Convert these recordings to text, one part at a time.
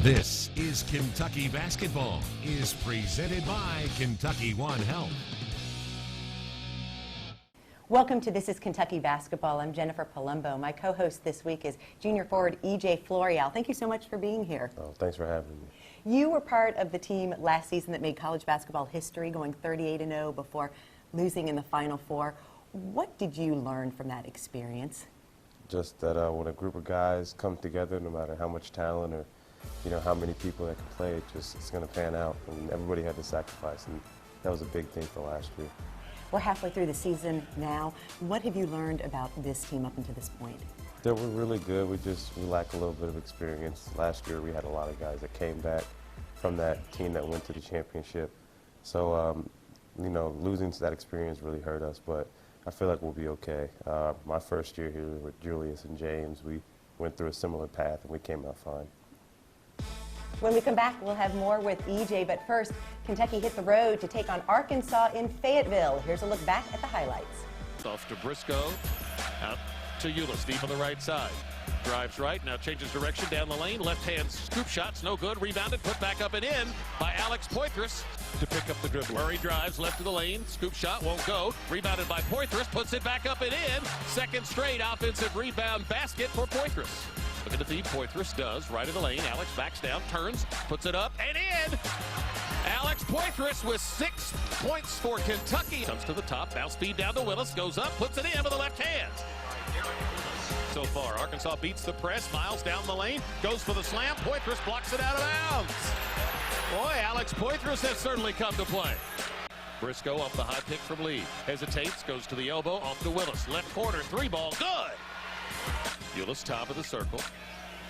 This is Kentucky Basketball, is presented by Kentucky One Health. Welcome to This is Kentucky Basketball. I'm Jennifer Palumbo. My co-host this week is junior forward E.J. Floreal. Thank you so much for being here. Oh, thanks for having me. You were part of the team last season that made college basketball history, going 38-0 before losing in the Final Four. What did you learn from that experience? Just that when a group of guys come together, no matter how much talent or how many people that can play, it's going to pan out. And everybody had to sacrifice, and that was a big thing for last year. We're halfway through the season now. What have you learned about this team up until this point? They were really good. We lack a little bit of experience. Last year we had a lot of guys that came back from that team that went to the championship. So, losing to that experience really hurt us, but I feel like we'll be okay. My first year here with Julius and James, we went through a similar path and we came out fine. When we come back, we'll have more with EJ, but first, Kentucky hit the road to take on Arkansas in Fayetteville. Here's a look back at the highlights. Off to Briscoe, out to Ulis, deep on the right side. Drives right, now changes direction down the lane. Left hand scoop shot's no good. Rebounded, put back up and in by Alex Poitras to pick up the dribble. Murray drives left of the lane. Scoop shot won't go. Rebounded by Poitras, puts it back up and in. Second straight offensive rebound basket for Poitras. Look at the feed, Poitras does. Right of the lane. Alex backs down, turns, puts it up and in. Alex Poitras with 6 points for Kentucky. Comes to the top, bounce feed down to Willis, goes up, puts it in with the left hand. So far, Arkansas beats the press, Miles down the lane, goes for the slam, Poitras blocks it out of bounds. Boy, Alex Poitras has certainly come to play. Briscoe off the high pick from Lee, hesitates, goes to the elbow, off to Willis, left corner, three ball, good. Ulis top of the circle,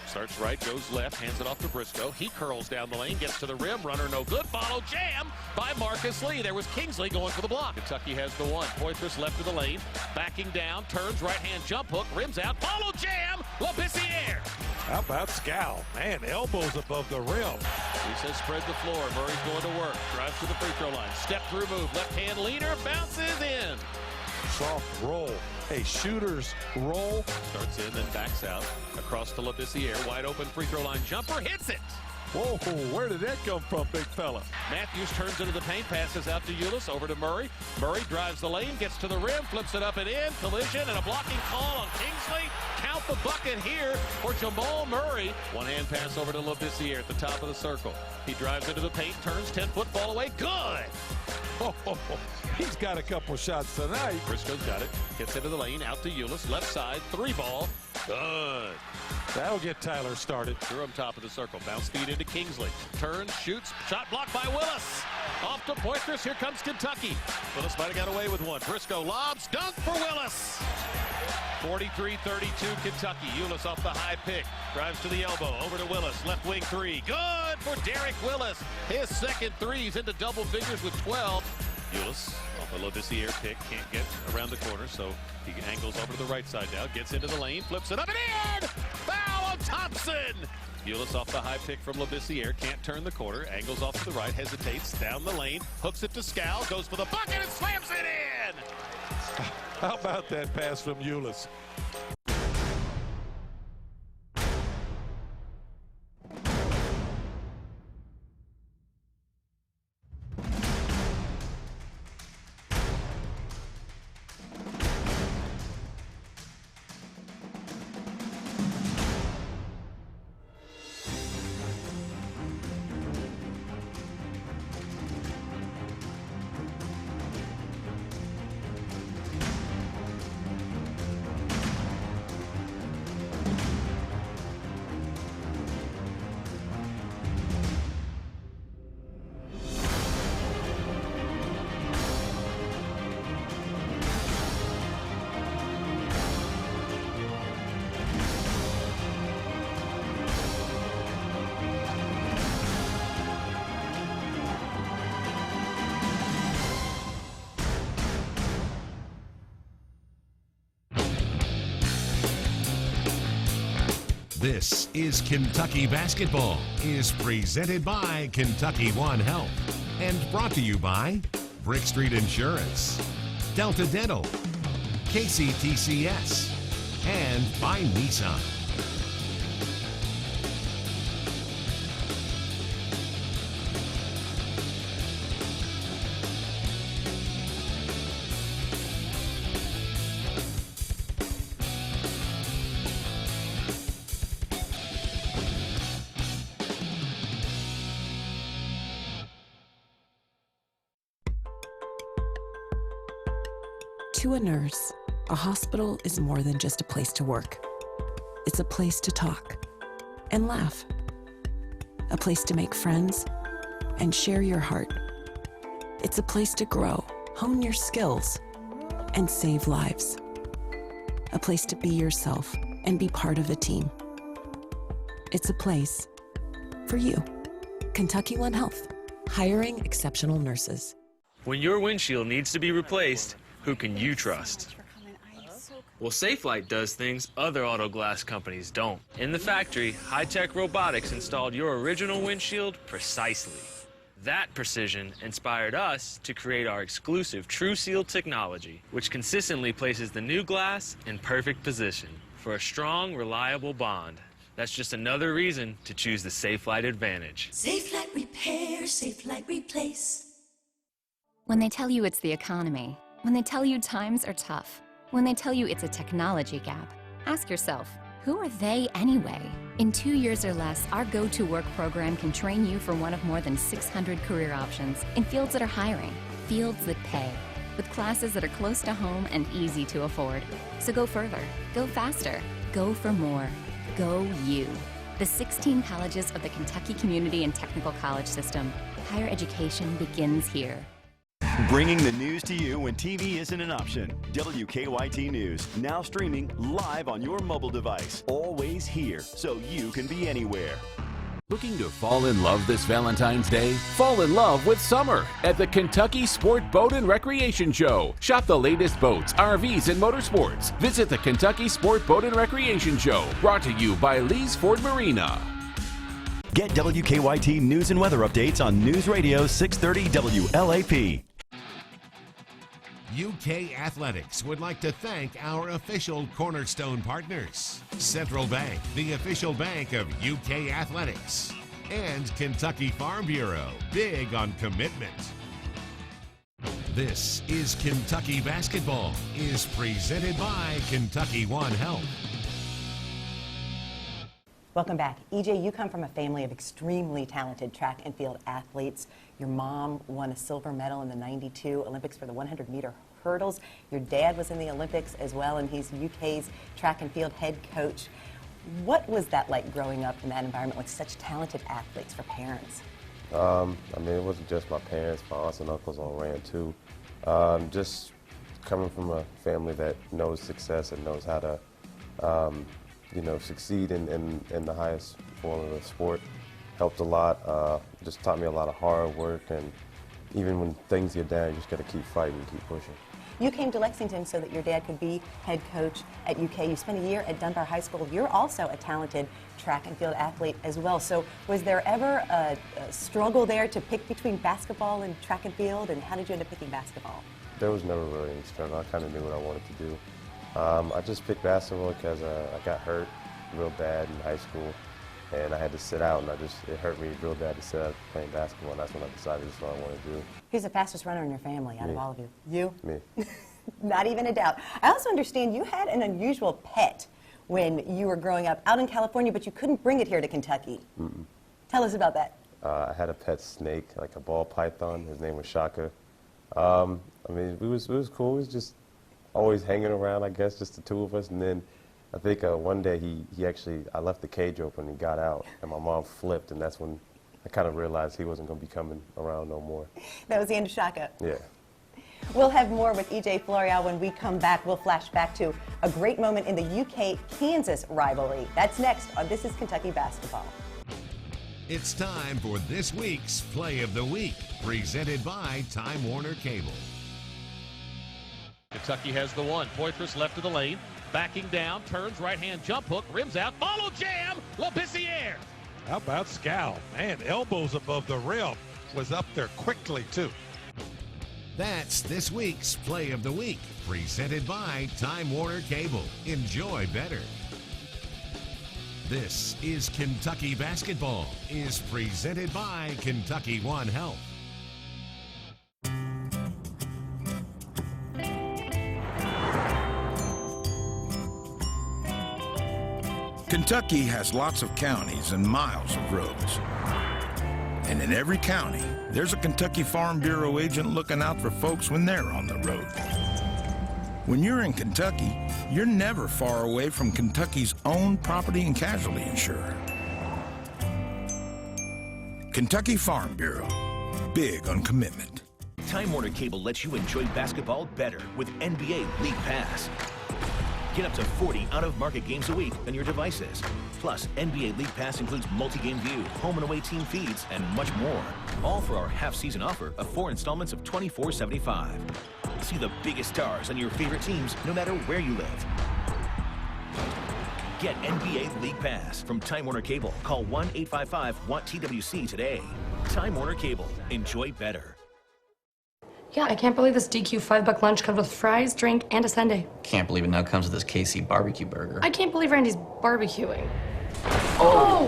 starts right, goes left, hands it off to Briscoe. He curls down the lane, gets to the rim, runner no good, follow jam by Marcus Lee. There was Kingsley going for the block. Kentucky has the one. Poitras left of the lane, backing down, turns, right hand jump hook, rims out, follow jam, LaBissiere. How about Scal? Man, elbows above the rim. He says spread the floor. Murray's going to work, drives to the free throw line, step through move, left hand leader, bounces in. Soft roll. A shooter's roll. Starts in, then backs out. Across to LaBissiere. Wide open free throw line jumper. Hits it. Whoa, where did that come from, big fella? Matthews turns into the paint, passes out to Ulis, over to Murray. Murray drives the lane, gets to the rim, flips it up and in. Collision and a blocking call on Kingsley. Count the bucket here for Jamal Murray. One hand pass over to LaBissiere at the top of the circle. He drives into the paint, turns 10-foot ball away. Good. He's got a couple shots tonight. Briscoe's got it. Gets into the lane, out to Ulis. Left side, three ball. Good. That'll get Tyler started. Through him top of the circle. Bounce feed into Kingsley. Turns, shoots. Shot blocked by Willis. Off to Poitras. Here comes Kentucky. Willis might have got away with one. Briscoe lobs. Dunk for Willis. 43-32 Kentucky. Ulis off the high pick. Drives to the elbow. Over to Willis. Left wing three. Good for Derek Willis. His second three. He's into double figures with 12. Ulis off a LaBissiere pick. Can't get around the corner, so he angles over to the right side now. Gets into the lane. Flips it up and in. Foul on Thompson. Ulis off the high pick from LaBissiere. Can't turn the corner. Angles off to the right. Hesitates. Down the lane. Hooks it to Scal. Goes for the bucket and slams it in. How about that pass from Ulis? This is Kentucky Basketball, is presented by Kentucky One Health and brought to you by Brick Street Insurance, Delta Dental, KCTCS, and by Nissan. To a nurse, a hospital is more than just a place to work. It's a place to talk and laugh. A place to make friends and share your heart. It's a place to grow, hone your skills, and save lives. A place to be yourself and be part of a team. It's a place for you. Kentucky One Health, hiring exceptional nurses. When your windshield needs to be replaced, who can you trust? Well, Safelite does things other auto glass companies don't. In the factory, high-tech robotics installed your original windshield precisely. That precision inspired us to create our exclusive True Seal technology, which consistently places the new glass in perfect position for a strong, reliable bond. That's just another reason to choose the Safelite Advantage. Safelite repair, Safelite replace. When they tell you it's the economy, when they tell you times are tough, when they tell you it's a technology gap, ask yourself, who are they anyway? In 2 years or less, our Go to Work program can train you for one of more than 600 career options in fields that are hiring, fields that pay, with classes that are close to home and easy to afford. So go further, go faster, go for more. Go you. The 16 colleges of the Kentucky Community and Technical College System. Higher education begins here. Bringing the news to you when TV isn't an option. WKYT News, now streaming live on your mobile device. Always here, so you can be anywhere. Looking to fall in love this Valentine's Day? Fall in love with summer at the Kentucky Sport Boat and Recreation Show. Shop the latest boats, RVs, and motorsports. Visit the Kentucky Sport Boat and Recreation Show, brought to you by Lee's Ford Marina. Get WKYT news and weather updates on News Radio 630 WLAP. UK Athletics would like to thank our official Cornerstone partners, Central Bank, the official bank of UK Athletics, and Kentucky Farm Bureau, big on commitment. This is Kentucky Basketball, is presented by Kentucky One Health. Welcome back. EJ, you come from a family of extremely talented track and field athletes. Your mom won a silver medal in the '92 Olympics for the 100-meter hurdles. Your dad was in the Olympics as well, and he's UK's track and field head coach. What was that like growing up in that environment with such talented athletes for parents? I mean, it wasn't just my parents, my aunts and uncles all ran too. Just coming from a family that knows success and knows how to, succeed in the highest form of the sport helped a lot. Just taught me a lot of hard work, and even when things get down, you just got to keep fighting and keep pushing. You came to Lexington so that your dad could be head coach at UK. You spent a year at Dunbar High School. You're also a talented track and field athlete as well. So was there ever a struggle there to pick between basketball and track and field, and how did you end up picking basketball? There was never really any struggle. I kind of knew what I wanted to do. I just picked basketball because I got hurt real bad in high school, and I had to sit out, and it hurt me real bad to sit out playing basketball, and that's when I decided this is what I want to do. Who's the fastest runner in your family out of all of you? You? Me. Not even a doubt. I also understand you had an unusual pet when you were growing up out in California, but you couldn't bring it here to Kentucky. Mm-mm. Tell us about that. I had a pet snake, like a ball python. His name was Shaka. I mean, it was cool. It was just always hanging around, I guess, just the two of us. And then I think one day he actually, I left the cage open, he got out, and my mom flipped, and that's when I kind of realized he wasn't going to be coming around no more. That was the end of Shaka. Yeah. We'll have more with EJ Floreal when we come back. We'll flash back to a great moment in the UK-Kansas rivalry. That's next on This is Kentucky Basketball. It's time for this week's Play of the Week, presented by Time Warner Cable. Kentucky has the one. Poitras left of the lane, backing down, turns, right-hand jump hook, rims out, follow jam, Labissiere. How about Scal? Man, elbows above the rim. Was up there quickly, too. That's this week's Play of the Week, presented by Time Warner Cable. Enjoy better. This is Kentucky Basketball, is presented by Kentucky One Health. Kentucky has lots of counties and miles of roads. And in every county, there's a Kentucky Farm Bureau agent looking out for folks when they're on the road. When you're in Kentucky, you're never far away from Kentucky's own property and casualty insurer. Kentucky Farm Bureau, big on commitment. Time Warner Cable lets you enjoy basketball better with NBA League Pass. Get up to 40 out-of-market games a week on your devices. Plus, NBA League Pass includes multi-game view, home and away team feeds, and much more. All for our half-season offer of 4 installments of $24.75. See the biggest stars on your favorite teams no matter where you live. Get NBA League Pass from Time Warner Cable. Call 1-855-WANT-TWC today. Time Warner Cable. Enjoy better. Yeah, I can't believe this DQ $5 lunch comes with fries, drink, and a sundae. Can't believe it now comes with this KC barbecue burger. I can't believe Randy's barbecuing.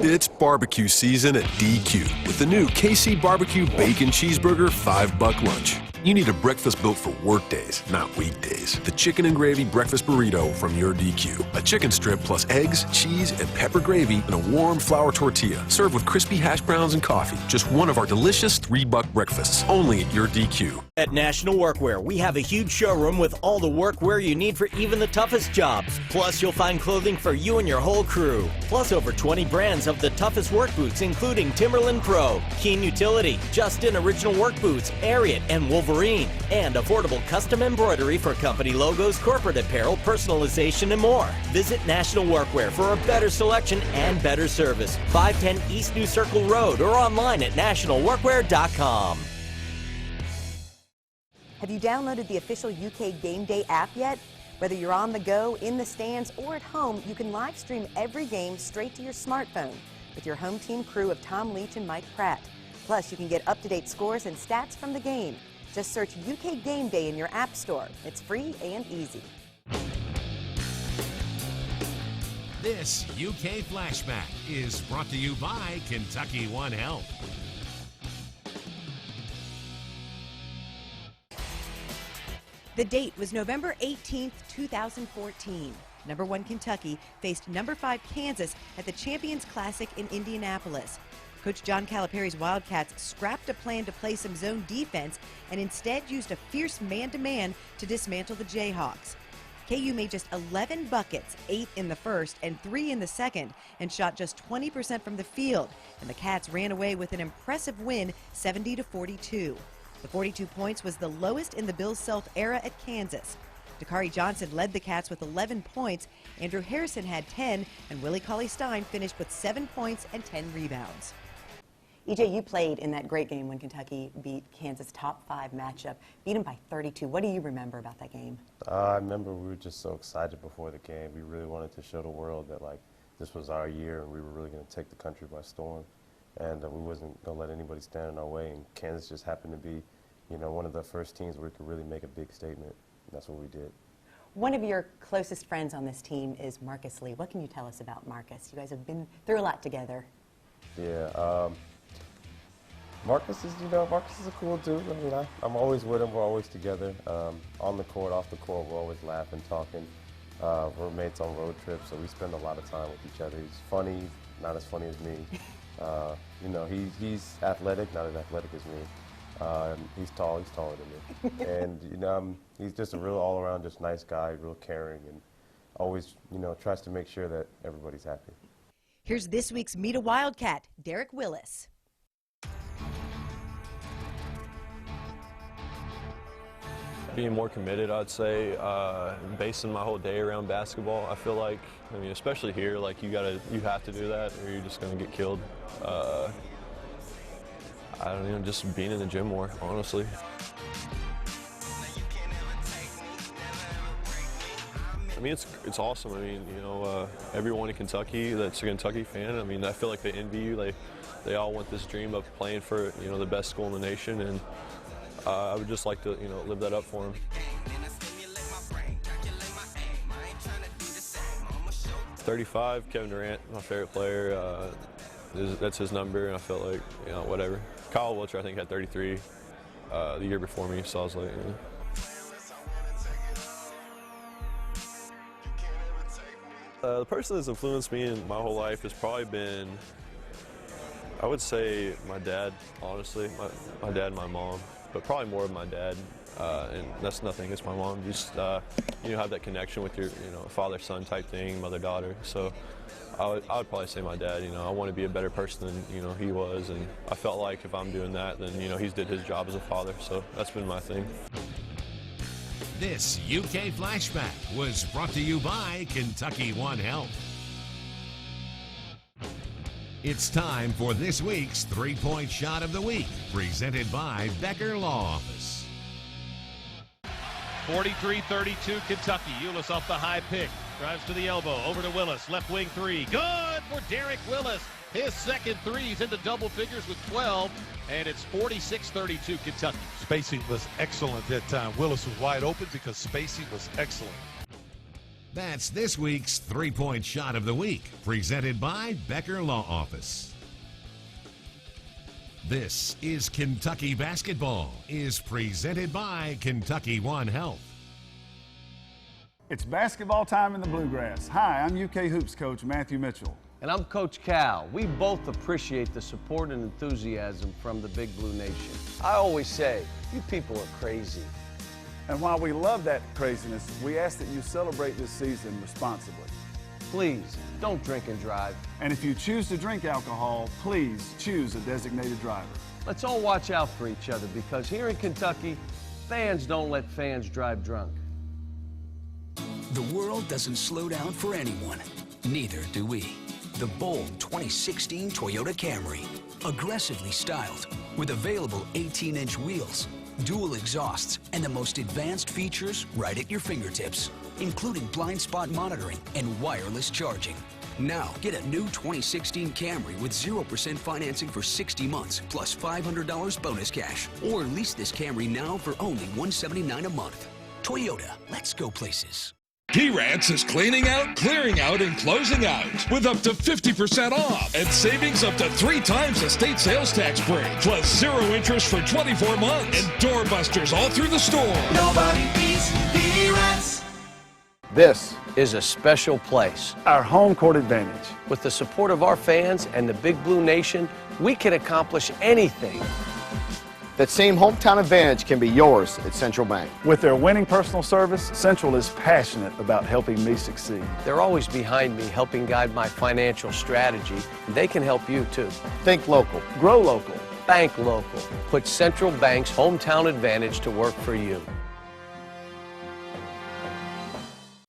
It's barbecue season at DQ with the new KC Barbecue Bacon Cheeseburger $5 lunch. You need a breakfast built for work days, not weekdays. The chicken and gravy breakfast burrito from your DQ. A chicken strip plus eggs, cheese, and pepper gravy and a warm flour tortilla served with crispy hash browns and coffee. Just one of our delicious $3 breakfasts, only at your DQ. At National Workwear, we have a huge showroom with all the workwear you need for even the toughest jobs. Plus, you'll find clothing for you and your whole crew. Plus, over 20 brands of the toughest work boots, including Timberland Pro, Keen Utility, Justin Original Work Boots, Ariat, and Wolverine. And affordable custom embroidery for company logos, corporate apparel, personalization, and more. Visit National Workwear for a better selection and better service. 510 East New Circle Road or online at nationalworkwear.com. Have you downloaded the official UK Game Day app yet? Whether you're on the go, in the stands, or at home, you can live stream every game straight to your smartphone with your home team crew of Tom Leach and Mike Pratt. Plus, you can get up-to-date scores and stats from the game. Just search UK Game Day in your app store. It's free and easy. This UK Flashback is brought to you by Kentucky One Health. The date was November 18th, 2014. Number 1 Kentucky faced number 5 Kansas at the Champions Classic in Indianapolis. Coach John Calipari's Wildcats scrapped a plan to play some zone defense and instead used a fierce man-to-man to dismantle the Jayhawks. KU made just 11 buckets, 8 in the first and 3 in the second, and shot just 20% from the field, and the Cats ran away with an impressive win, 70-42. The 42 points was the lowest in the Bill Self era at Kansas. Dakari Johnson led the Cats with 11 points, Andrew Harrison had 10, and Willie Cauley-Stein finished with 7 points and 10 rebounds. EJ, you played in that great game when Kentucky beat Kansas top 5 matchup, beat them by 32. What do you remember about that game? I remember we were just so excited before the game. We really wanted to show the world that this was our year and we were really going to take the country by storm. And we wasn't going to let anybody stand in our way. And Kansas just happened to be, one of the first teams where we could really make a big statement. And that's what we did. One of your closest friends on this team is Marcus Lee. What can you tell us about Marcus? You guys have been through a lot together. Yeah, Marcus is a cool dude. I mean, I'm always with him. We're always together. On the court, off the court, we're always laughing, talking. We're mates on road trips, so we spend a lot of time with each other. He's funny, not as funny as me. He's athletic, not as athletic as me. He's tall, he's taller than me. And, he's just a real all-around, just nice guy, real caring, and always, tries to make sure that everybody's happy. Here's this week's Meet a Wildcat, Derek Willis. Being more committed, I'd say, basing my whole day around basketball. I feel like, especially here, you have to do that or you're just going to get killed. I don't know, just being in the gym more, honestly. It's awesome. Everyone in Kentucky that's a Kentucky fan, I feel like they envy you. They all want this dream of playing for, the best school in the nation, and I would just like to, live that up for them. 35, Kevin Durant, my favorite player. That's his number, and I felt like, whatever. Kyle Wilcher, I think, had 33 the year before me, so I was like, The person that's influenced me in my whole life has probably been, I would say, my dad, honestly. My dad and my mom, but probably more of my dad. and that's nothing against my mom. Just you know, have that connection with your, you know, father-son type thing, mother-daughter. So I would probably say my dad. You know, I want to be a better person than, you know, he was, and I felt like if I'm doing that, then, you know, he's did his job as a father. So that's been my thing. This UK Flashback was brought to you by Kentucky One Health. It's time for this week's three-point shot of the week, presented by Becker Law Office. 43-32 Kentucky. Euless off the high pick. Drives to the elbow. Over to Willis. Left wing three. Good for Derek Willis. His second three. He's into double figures with 12. And it's 46-32 Kentucky. Spacing was excellent that time. Willis was wide open because spacing was excellent. That's this week's three-point shot of the week, presented by Becker Law Office. This is Kentucky Basketball, is presented by Kentucky One Health. It's basketball time in the Bluegrass. Hi, I'm UK Hoops coach Matthew Mitchell. And I'm Coach Cal. We both appreciate the support and enthusiasm from the Big Blue Nation. I always say, you people are crazy. And while we love that craziness, we ask that you celebrate this season responsibly. Please, don't drink and drive. And if you choose to drink alcohol, please choose a designated driver. Let's all watch out for each other, because here in Kentucky, fans don't let fans drive drunk. The world doesn't slow down for anyone. Neither do we. The bold 2016 Toyota Camry. Aggressively styled, with available 18-inch wheels, dual exhausts, and the most advanced features right at your fingertips, including blind spot monitoring and wireless charging. Now, get a new 2016 Camry with 0% financing for 60 months, plus $500 bonus cash. Or lease this Camry now for only $179 a month. Toyota, let's go places. P-Rats is cleaning out, clearing out, and closing out with up to 50% off and savings up to 3 times the state sales tax break, plus 0 interest for 24 months and doorbusters all through the store. Nobody beats P-Rats. This is a special place. Our home court advantage. With the support of our fans and the Big Blue Nation, we can accomplish anything. That same hometown advantage can be yours at Central Bank. With their winning personal service, Central is passionate about helping me succeed. They're always behind me, helping guide my financial strategy. They can help you too. Think local. Grow local. Bank local. Put Central Bank's hometown advantage to work for you.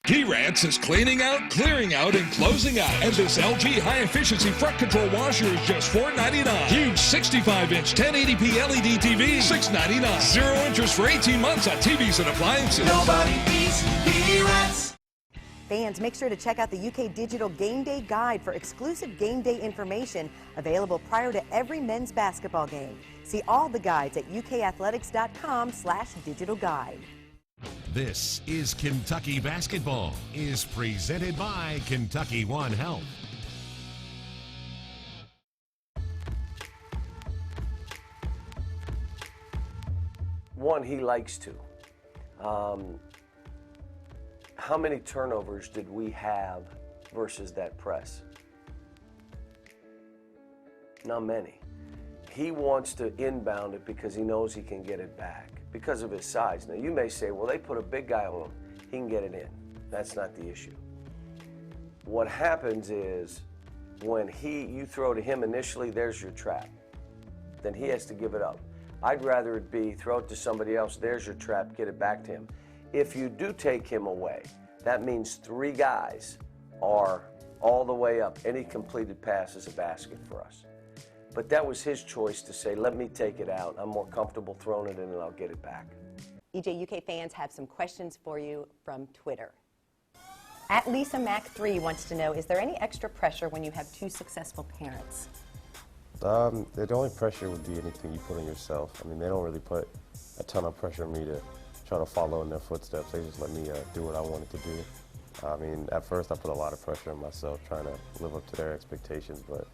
P-Rats is cleaning out, clearing out, and closing out. And this LG high-efficiency front control washer is just $4.99. Huge 65-inch 1080p LED TV, $6.99. 0 interest for 18 months on TVs and appliances. Nobody beats P-Rats. Fans, make sure to check out the UK Digital Game Day Guide for exclusive game day information available prior to every men's basketball game. See all the guides at ukathletics.com/digital guide. This is Kentucky Basketball, is presented by Kentucky One Health. One, he likes to. How many turnovers did we have versus that press? Not many. He wants to inbound it because he knows he can get it back because of his size. Now, you may say, well, they put a big guy on him. He can get it in. That's not the issue. What happens is when you throw to him initially, there's your trap. Then he has to give it up. I'd rather it be throw it to somebody else, there's your trap, get it back to him. If you do take him away, that means 3 guys are all the way up. Any completed pass is a basket for us. But that was his choice to say, let me take it out. I'm more comfortable throwing it in and I'll get it back. EJ UK fans have some questions for you from Twitter. At Lisa Mac 3 wants to know, is there any extra pressure when you have 2 successful parents? The only pressure would be anything you put on yourself. I mean, they don't really put a ton of pressure on me to try to follow in their footsteps. They just let me do what I wanted to do. I mean, at first I put a lot of pressure on myself trying to live up to their expectations, but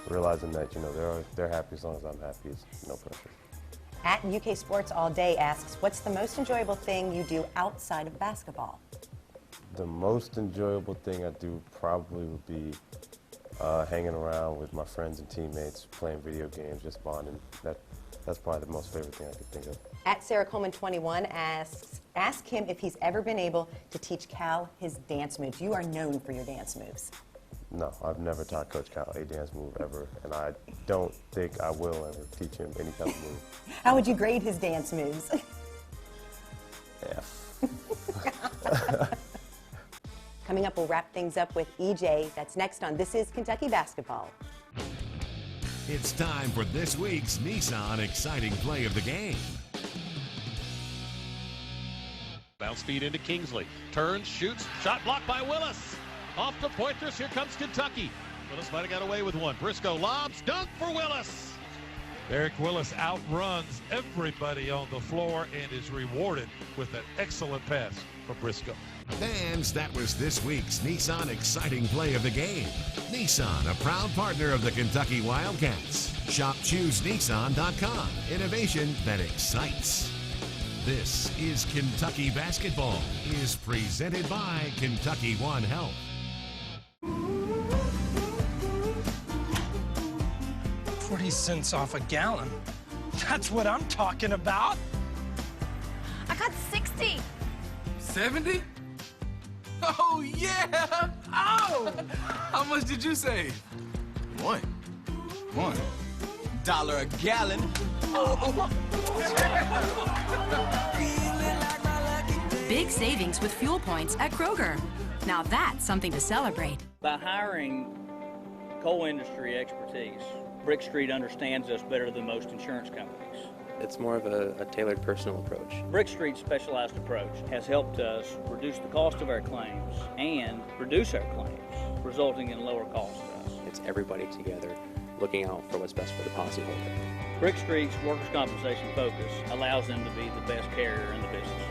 realizing that, you know, they're happy as long as I'm happy is no pressure. At UK Sports All Day asks, what's the most enjoyable thing you do outside of basketball? The most enjoyable thing I do probably would be hanging around with my friends and teammates, playing video games, just bonding. That's that's probably the most favorite thing I could think of. At Sarah Coleman 21 asks, ask him if he's ever been able to teach Cal his dance moves. You are known for your dance moves. No, I've never taught Coach Cal a dance move ever, and I don't think I will ever teach him any kind of move. How would you grade his dance moves? F. Coming up, we'll wrap things up with EJ. That's next on This is Kentucky Basketball. It's time for this week's Nissan exciting play of the game. Bounce feed into Kingsley. Turns, shoots, shot blocked by Willis. Off to Poitras, here comes Kentucky. Willis might have got away with one. Briscoe lobs, dunk for Willis. Derek Willis outruns everybody on the floor and is rewarded with an excellent pass from Briscoe. Fans, that was this week's Nissan exciting play of the game. Nissan, a proud partner of the Kentucky Wildcats. Shop ChooseNissan.com. Innovation that excites. This is Kentucky Basketball is presented by Kentucky One Health. 40 cents off a gallon. That's what I'm talking about. I got 60. 70? Oh, yeah! Oh! How much did you save? $1 a gallon. Oh. Big savings with fuel points at Kroger. Now that's something to celebrate. By hiring coal industry expertise, Brick Street understands us better than most insurance companies. It's more of a tailored personal approach. Brick Street's specialized approach has helped us reduce the cost of our claims and reduce our claims, resulting in lower costs to us. It's everybody together looking out for what's best for the policyholder. Brick Street's workers' compensation focus allows them to be the best carrier in the business.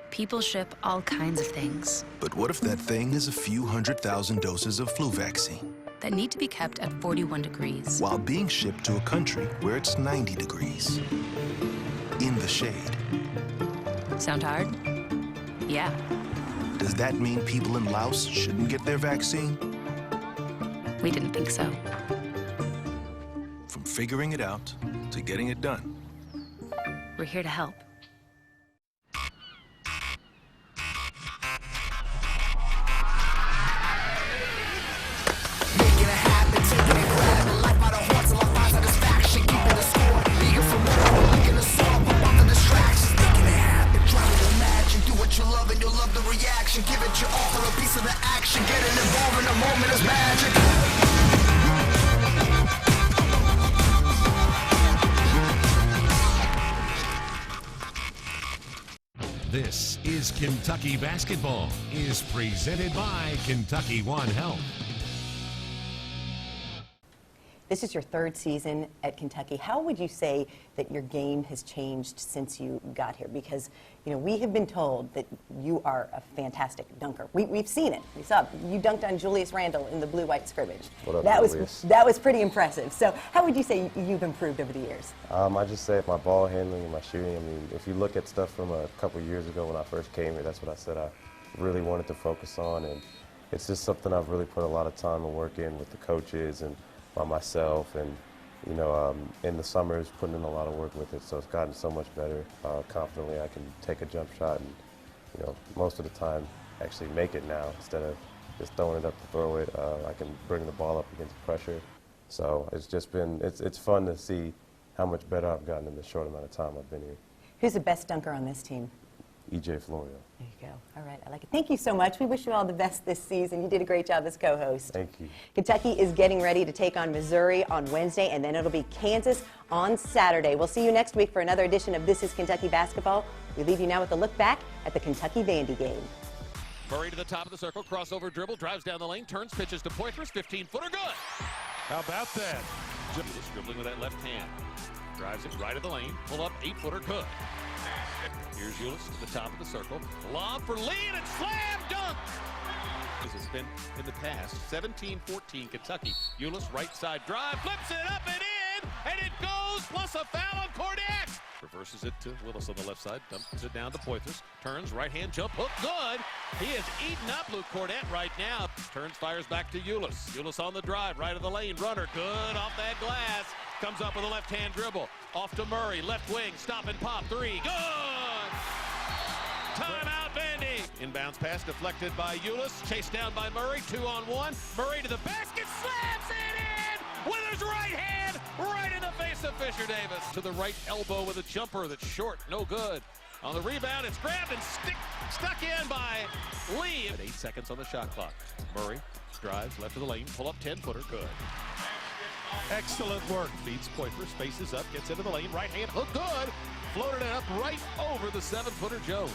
People ship all kinds of things But what if that thing is a few 100,000 doses of flu vaccine that need to be kept at 41 degrees. while being shipped to a country where it's 90 degrees? In the shade. Sound hard? Yeah. Does that mean people in Laos shouldn't get their vaccine? We didn't think so. From figuring it out to getting it done. We're here to help. Give it your all for a piece of the action. Getting involved in the moment is magic. This is Kentucky Basketball is presented by Kentucky One Health. This is your third season at Kentucky. How would you say that your game has changed since you got here? Because, you know, we have been told that you are a fantastic dunker. We've seen it. We saw it. You dunked on Julius Randle in the blue-white scrimmage. What up, Julius? That was pretty impressive. So how would you say you've improved over the years? I just say my ball handling and my shooting. I mean, if you look at stuff from a couple years ago when I first came here, that's what I said I really wanted to focus on. And it's just something I've really put a lot of time and work in with the coaches and by myself, and you know, in the summers putting in a lot of work with it, so it's gotten so much better. Confidently I can take a jump shot and, you know, most of the time actually make it now instead of just throwing it up to throw it. I can bring the ball up against pressure, so it's just been, it's fun to see how much better I've gotten in the short amount of time I've been here. Who's the best dunker on this team? EJ Florio. There you go. All right, I like it. Thank you so much. We wish you all the best this season. You did a great job as co-host. Thank you. Kentucky is getting ready to take on Missouri on Wednesday, and then it'll be Kansas on Saturday. We'll see you next week for another edition of This is Kentucky Basketball. We leave you now with a look back at the Kentucky-Vandy game. Murray to the top of the circle, crossover dribble, drives down the lane, turns, pitches to Poitras, 15-footer, good. How about that? Just dribbling with that left hand. Drives it right of the lane, pull up, 8-footer, good. Here's Ulis to the top of the circle. Lob for Lee, and it's slam dunk! This has been in the past. 17-14 Kentucky. Ulis right side drive, flips it up and in, and it goes, plus a foul on Cornette. Reverses it to Willis on the left side, dumps it down to Poitras, turns, right-hand jump hook, good. He is eating up Luke Cornette right now. Turns, fires back to Ulis. Ulis on the drive, right of the lane, runner, good off that glass. Comes up with a left-hand dribble, off to Murray, left wing, stop and pop, three, good! Timeout, Vandy. Inbounds pass deflected by Ulis, chased down by Murray, 2-on-1. Murray to the basket, slams it in with his right hand, right in the face of Fisher Davis. To the right elbow with a jumper that's short, no good. On the rebound, it's grabbed and stuck in by Lee. At 8 seconds on the shot clock. Murray drives left of the lane, pull up 10-footer, good. Excellent work. Feeds Poitras, spaces up, gets into the lane, right hand hook, good. Floated it up right over the 7-footer Joe.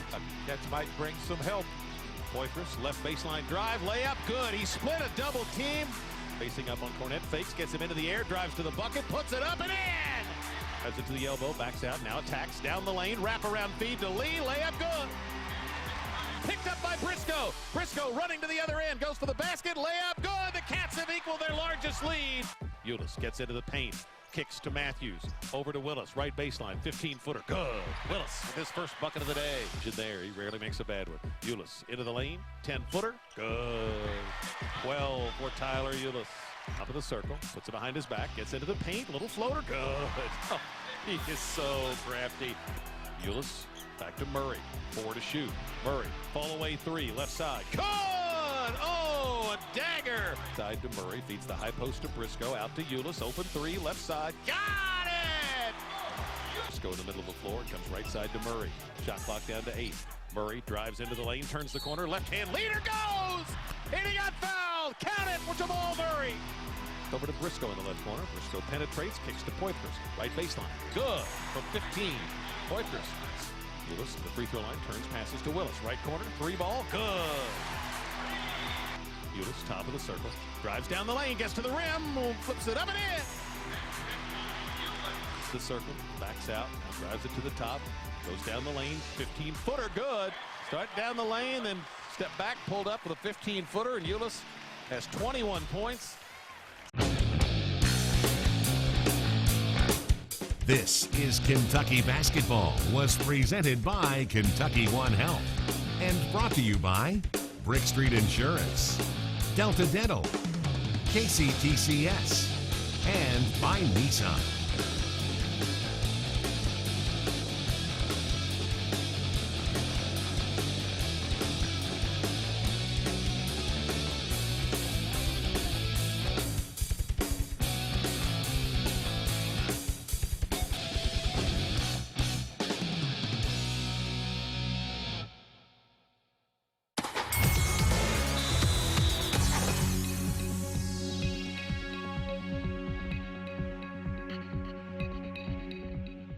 Catch might bring some help. Poitras, left baseline drive, layup, good. He split a double team. Facing up on Cornette, fakes, gets him into the air, drives to the bucket, puts it up and in! Drives it to the elbow, backs out, now attacks, down the lane, wraparound feed to Lee, layup, good. Picked up by Briscoe. Briscoe running to the other end, goes for the basket, layup, good. The Cats have equaled their largest lead. Ulis gets into the paint, kicks to Matthews, over to Willis, right baseline, 15-footer, good. Willis with his first bucket of the day. There, he rarely makes a bad one. Ulis into the lane, 10-footer, good. 12 for Tyler Ulis. Top of the circle, puts it behind his back, gets into the paint, little floater, good. Oh, he is so crafty. Ulis back to Murray, 4 to shoot. Murray, fall away 3, left side, good! Oh, a dagger! Side to Murray, feeds the high post to Briscoe, out to Ulis, open 3, left side, got it! Briscoe in the middle of the floor, comes right side to Murray. Shot clock down to 8. Murray drives into the lane, turns the corner, left-hand leader goes! And he got fouled! Count it for Jamal Murray! Over to Briscoe in the left corner. Briscoe penetrates, kicks to Poitras. Right baseline. Good from 15. Poitras. Ulis at the free throw line, turns, passes to Willis. Right corner, 3 ball, good. Ulis, top of the circle. Drives down the lane, gets to the rim, flips it up and in. The circle, backs out, now drives it to the top. Goes down the lane, 15-footer, good. Start down the lane, then step back, pulled up with a 15-footer, and Ulis has 21 points. This is Kentucky Basketball, was presented by Kentucky One Health and brought to you by Brick Street Insurance, Delta Dental, KCTCS, and by Nissan.